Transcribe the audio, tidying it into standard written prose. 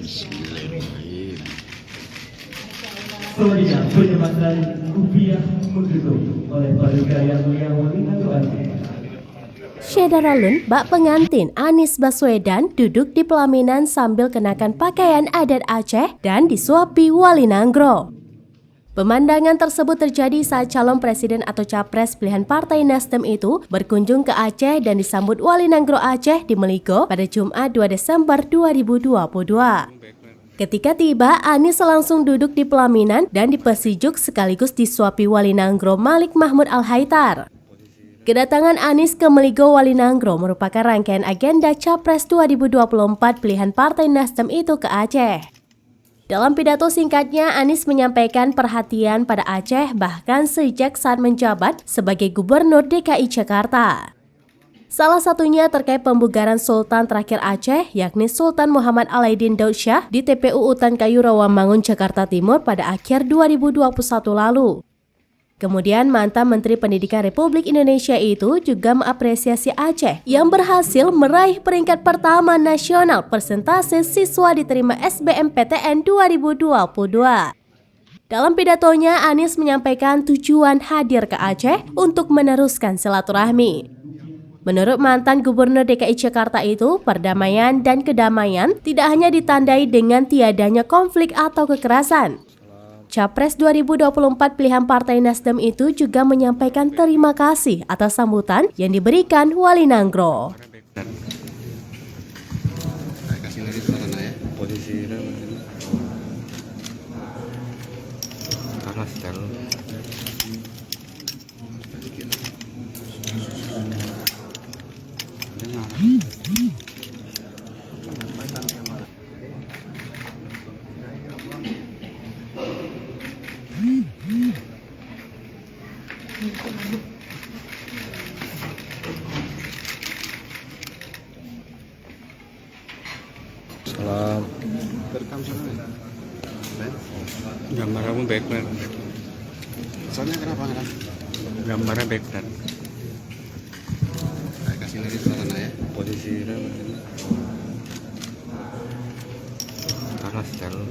Bismillahirrahmanirrahim. Selanjutnya penyematan rupiah ditutup oleh Paduka Yang Mulia Wali Nagro Aceh. Syedaralun, bak pengantin Anies Baswedan duduk di pelaminan sambil kenakan pakaian adat Aceh dan disuapi Wali Nanggro. Pemandangan tersebut terjadi saat calon presiden atau capres pilihan Partai Nasdem itu berkunjung ke Aceh dan disambut Wali Nanggro Aceh di Meligo pada Jumat 2 Desember 2022. Ketika tiba, Anies langsung duduk di pelaminan dan dipesijuk sekaligus disuapi Wali Nanggro Malik Mahmud Al-Haitar. Kedatangan Anies ke Meligo Wali Nanggro merupakan rangkaian agenda Capres 2024 pilihan Partai Nasdem itu ke Aceh. Dalam pidato singkatnya, Anies menyampaikan perhatian pada Aceh bahkan sejak saat menjabat sebagai Gubernur DKI Jakarta. Salah satunya terkait pembugaran Sultan terakhir Aceh, yakni Sultan Muhammad Alaidin Daud Shah di TPU Utan Kayu Rawamangun, Jakarta Timur pada akhir 2021 lalu. Kemudian mantan Menteri Pendidikan Republik Indonesia itu juga mengapresiasi Aceh yang berhasil meraih peringkat pertama nasional persentase siswa diterima SBMPTN 2022. Dalam pidatonya, Anies menyampaikan tujuan hadir ke Aceh untuk meneruskan silaturahmi. Menurut mantan Gubernur DKI Jakarta itu, perdamaian dan kedamaian tidak hanya ditandai dengan tiadanya konflik atau kekerasan. Capres 2024 pilihan Partai Nasdem itu juga menyampaikan terima kasih atas sambutan yang diberikan Wali Nanggro. Kasih lagi suasana ya. Posisi panas terlalu. Salam. Terekam sana. Gambar kamu baik banget. Soalnya kenapa? Gambarnya baik banget. Kasih lagi suasana ya. Posisi Panas terlalu.